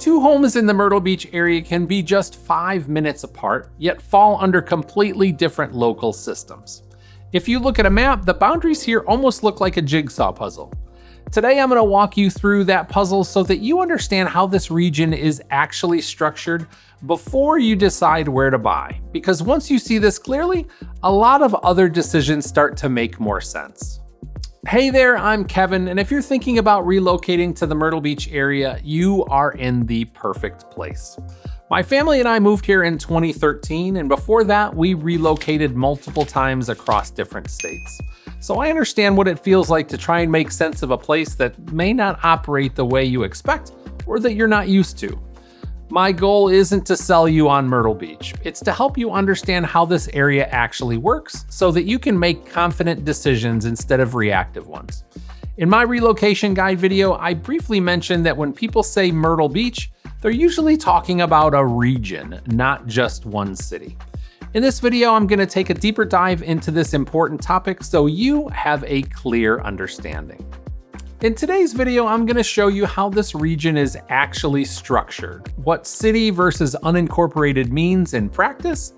Two homes in the Myrtle Beach area can be just 5 minutes apart, yet fall under completely different local systems. If you look at a map, the boundaries here almost look like a jigsaw puzzle. Today I'm going to walk you through that puzzle so that you understand how this region is actually structured before you decide where to buy. Because once you see this clearly, a lot of other decisions start to make more sense. Hey there, I'm Kevin, and if you're thinking about relocating to the Myrtle Beach area, you are in the perfect place. My family and I moved here in 2013, and before that, we relocated multiple times across different states. So I understand what it feels like to try and make sense of a place that may not operate the way you expect or that you're not used to. My goal isn't to sell you on Myrtle Beach. It's to help you understand how this area actually works so that you can make confident decisions instead of reactive ones. In my relocation guide video, I briefly mentioned that when people say Myrtle Beach, they're usually talking about a region, not just one city. In this video, I'm going to take a deeper dive into this important topic so you have a clear understanding. In today's video, I'm going to show you how this region is actually structured, what city versus unincorporated means in practice,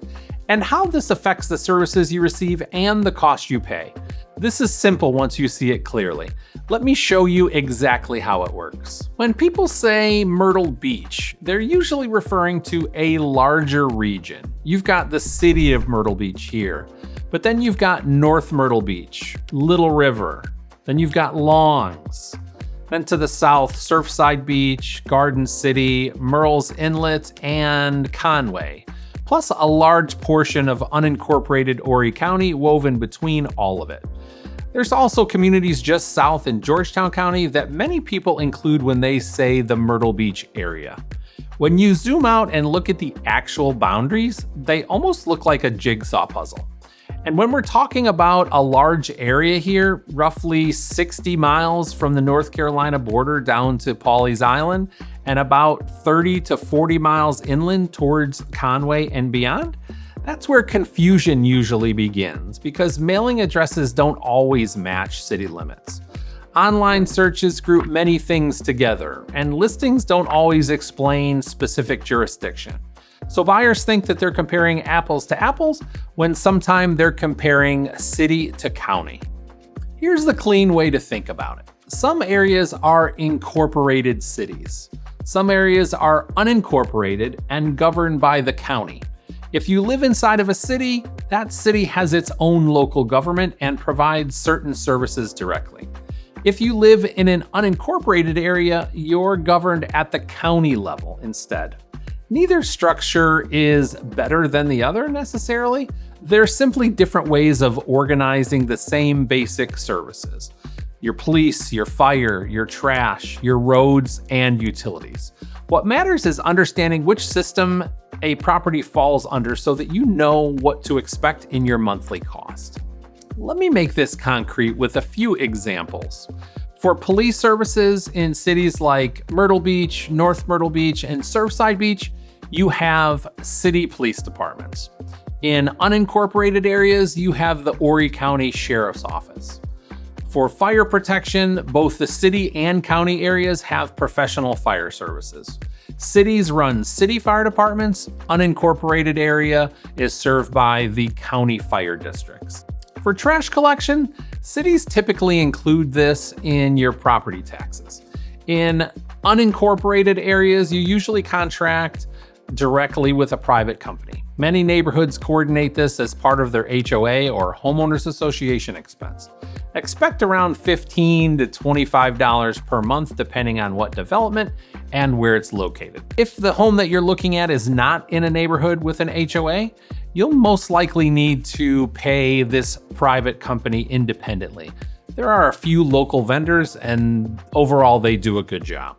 and how this affects the services you receive and the cost you pay. This is simple once you see it clearly. Let me show you exactly how it works. When people say Myrtle Beach, they're usually referring to a larger region. You've got the city of Myrtle Beach here, but then you've got North Myrtle Beach, Little River, then you've got Longs. Then to the south, Surfside Beach, Garden City, Murrells Inlet, and Conway, plus a large portion of unincorporated Horry County woven between all of it. There's also communities just south in Georgetown County that many people include when they say the Myrtle Beach area. When you zoom out and look at the actual boundaries, they almost look like a jigsaw puzzle. And when we're talking about a large area here, roughly 60 miles from the North Carolina border down to Pawleys Island, and about 30 to 40 miles inland towards Conway and beyond, that's where confusion usually begins because mailing addresses don't always match city limits. Online searches group many things together, and listings don't always explain specific jurisdiction. So buyers think that they're comparing apples to apples when sometimes they're comparing city to county. Here's the clean way to think about it. Some areas are incorporated cities. Some areas are unincorporated and governed by the county. If you live inside of a city, that city has its own local government and provides certain services directly. If you live in an unincorporated area, you're governed at the county level instead. Neither structure is better than the other necessarily. They're simply different ways of organizing the same basic services. Your police, your fire, your trash, your roads, and utilities. What matters is understanding which system a property falls under so that you know what to expect in your monthly cost. Let me make this concrete with a few examples. For police services in cities like Myrtle Beach, North Myrtle Beach, and Surfside Beach, you have city police departments. In unincorporated areas, you have the Horry County Sheriff's Office. For fire protection, both the city and county areas have professional fire services. Cities run city fire departments, unincorporated area is served by the county fire districts. For trash collection, cities typically include this in your property taxes. In unincorporated areas, you usually contract directly with a private company. Many neighborhoods coordinate this as part of their HOA or homeowners association expense. Expect around $15 to $25 per month depending on what development and where it's located. If the home that you're looking at is not in a neighborhood with an HOA, you'll most likely need to pay this private company independently. There are a few local vendors and overall they do a good job.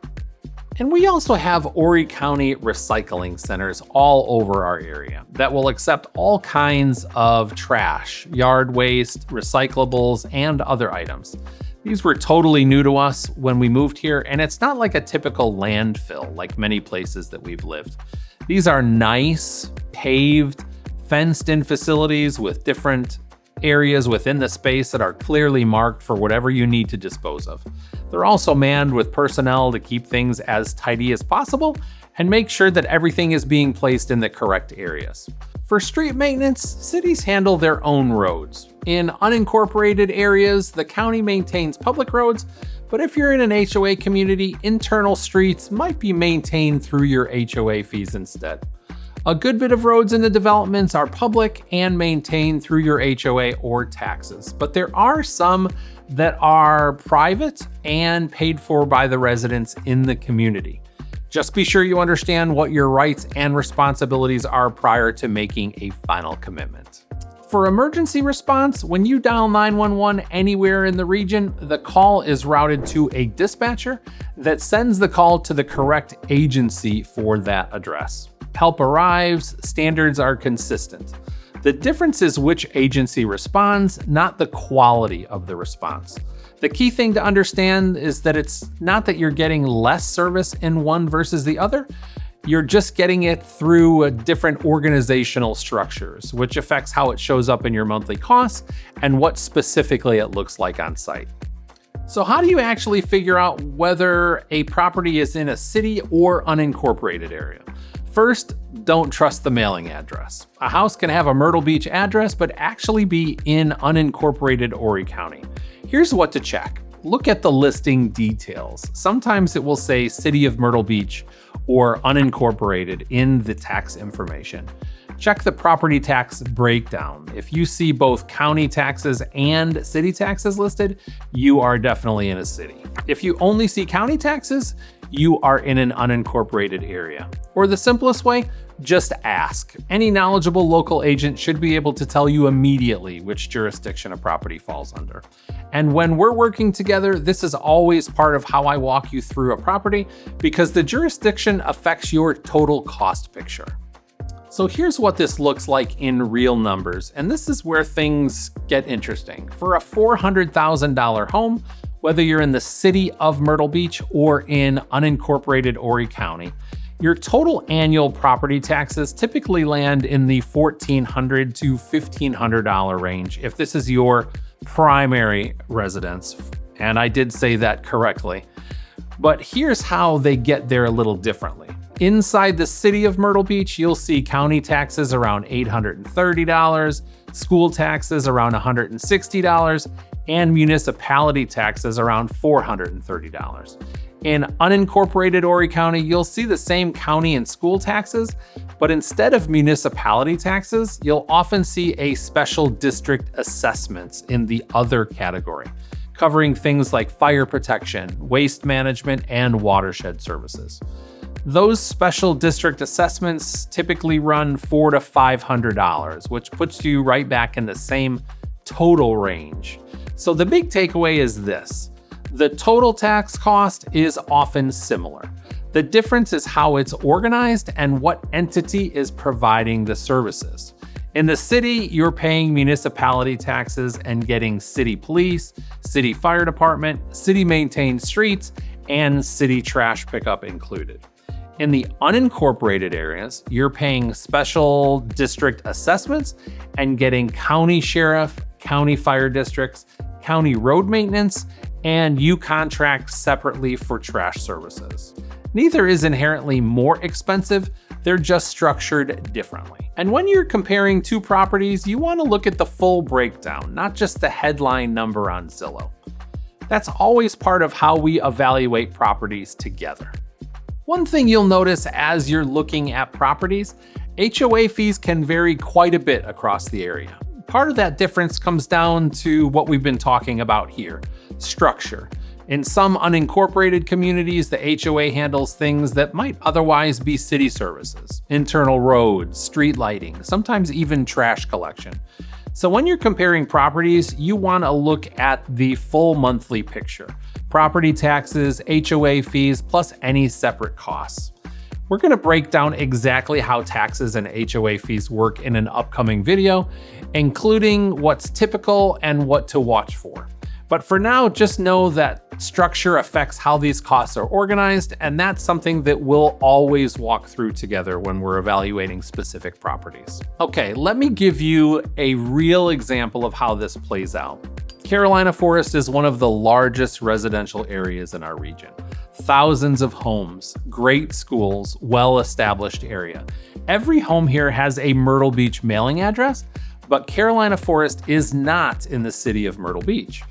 And we also have Horry County recycling centers all over our area that will accept all kinds of trash, yard waste, recyclables, and other items. These were totally new to us when we moved here, and it's not like a typical landfill like many places that we've lived. These are nice, paved, fenced-in facilities with different areas within the space that are clearly marked for whatever you need to dispose of. They're also manned with personnel to keep things as tidy as possible and make sure that everything is being placed in the correct areas. For street maintenance, cities handle their own roads. In unincorporated areas, the county maintains public roads, but if you're in an HOA community, internal streets might be maintained through your HOA fees instead. A good bit of roads in the developments are public and maintained through your HOA or taxes, but there are some that are private and paid for by the residents in the community. Just be sure you understand what your rights and responsibilities are prior to making a final commitment. For emergency response, when you dial 911 anywhere in the region, the call is routed to a dispatcher that sends the call to the correct agency for that address. Help arrives, standards are consistent. The difference is which agency responds, not the quality of the response. The key thing to understand is that it's not that you're getting less service in one versus the other, you're just getting it through different organizational structures, which affects how it shows up in your monthly costs and what specifically it looks like on site. So how do you actually figure out whether a property is in a city or unincorporated area? First, don't trust the mailing address. A house can have a Myrtle Beach address, but actually be in unincorporated Horry County. Here's what to check. Look at the listing details. Sometimes it will say City of Myrtle Beach or unincorporated in the tax information. Check the property tax breakdown. If you see both county taxes and city taxes listed, you are definitely in a city. If you only see county taxes, you are in an unincorporated area. Or the simplest way, just ask. Any knowledgeable local agent should be able to tell you immediately which jurisdiction a property falls under. And when we're working together, this is always part of how I walk you through a property because the jurisdiction affects your total cost picture. So here's what this looks like in real numbers, and this is where things get interesting. For a $400,000 home, whether you're in the city of Myrtle Beach or in unincorporated Horry County, your total annual property taxes typically land in the $1,400 to $1,500 range if this is your primary residence. And I did say that correctly. But here's how they get there a little differently. Inside the city of Myrtle Beach, you'll see county taxes around $830, school taxes around $160, and municipality taxes around $430. In unincorporated Horry County, you'll see the same county and school taxes, but instead of municipality taxes, you'll often see a special district assessments in the other category, covering things like fire protection, waste management, and watershed services. Those special district assessments typically run $400 to $500, which puts you right back in the same total range. So the big takeaway is this: the total tax cost is often similar. The difference is how it's organized and what entity is providing the services. In the city, you're paying municipality taxes and getting city police, city fire department, city maintained streets, and city trash pickup included. In the unincorporated areas, you're paying special district assessments and getting county sheriff, county fire districts, county road maintenance, and you contract separately for trash services. Neither is inherently more expensive, they're just structured differently. And when you're comparing two properties, you want to look at the full breakdown, not just the headline number on Zillow. That's always part of how we evaluate properties together. One thing you'll notice as you're looking at properties, HOA fees can vary quite a bit across the area. Part of that difference comes down to what we've been talking about here, structure. In some unincorporated communities, the HOA handles things that might otherwise be city services, internal roads, street lighting, sometimes even trash collection. So when you're comparing properties, you want to look at the full monthly picture: property taxes, HOA fees, plus any separate costs. We're going to break down exactly how taxes and HOA fees work in an upcoming video, including what's typical and what to watch for. But for now, just know that structure affects how these costs are organized, and that's something that we'll always walk through together when we're evaluating specific properties. Okay, let me give you a real example of how this plays out. Carolina Forest is one of the largest residential areas in our region. Thousands of homes, great schools, well-established area. Every home here has a Myrtle Beach mailing address, but Carolina Forest is not in the city of Myrtle Beach.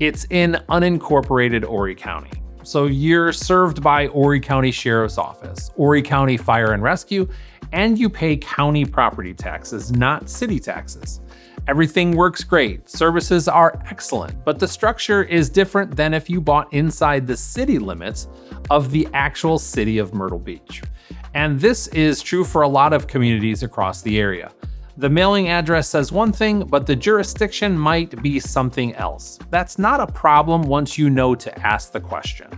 It's in unincorporated Horry County. So you're served by Horry County Sheriff's Office, Horry County Fire and Rescue, and you pay county property taxes, not city taxes. Everything works great, services are excellent, but the structure is different than if you bought inside the city limits of the actual city of Myrtle Beach. And this is true for a lot of communities across the area. The mailing address says one thing, but the jurisdiction might be something else. That's not a problem once you know to ask the question.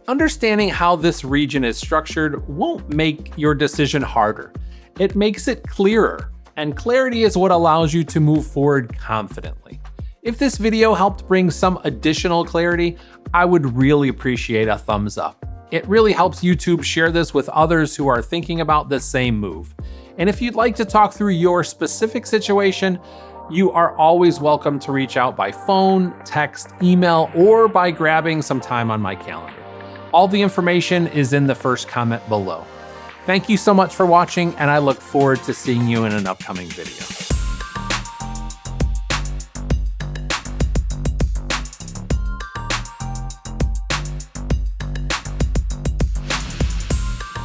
Understanding how this region is structured won't make your decision harder. It makes it clearer, and clarity is what allows you to move forward confidently. If this video helped bring some additional clarity, I would really appreciate a thumbs up. It really helps YouTube share this with others who are thinking about the same move. And if you'd like to talk through your specific situation, you are always welcome to reach out by phone, text, email, or by grabbing some time on my calendar. All the information is in the first comment below. Thank you so much for watching, and I look forward to seeing you in an upcoming video.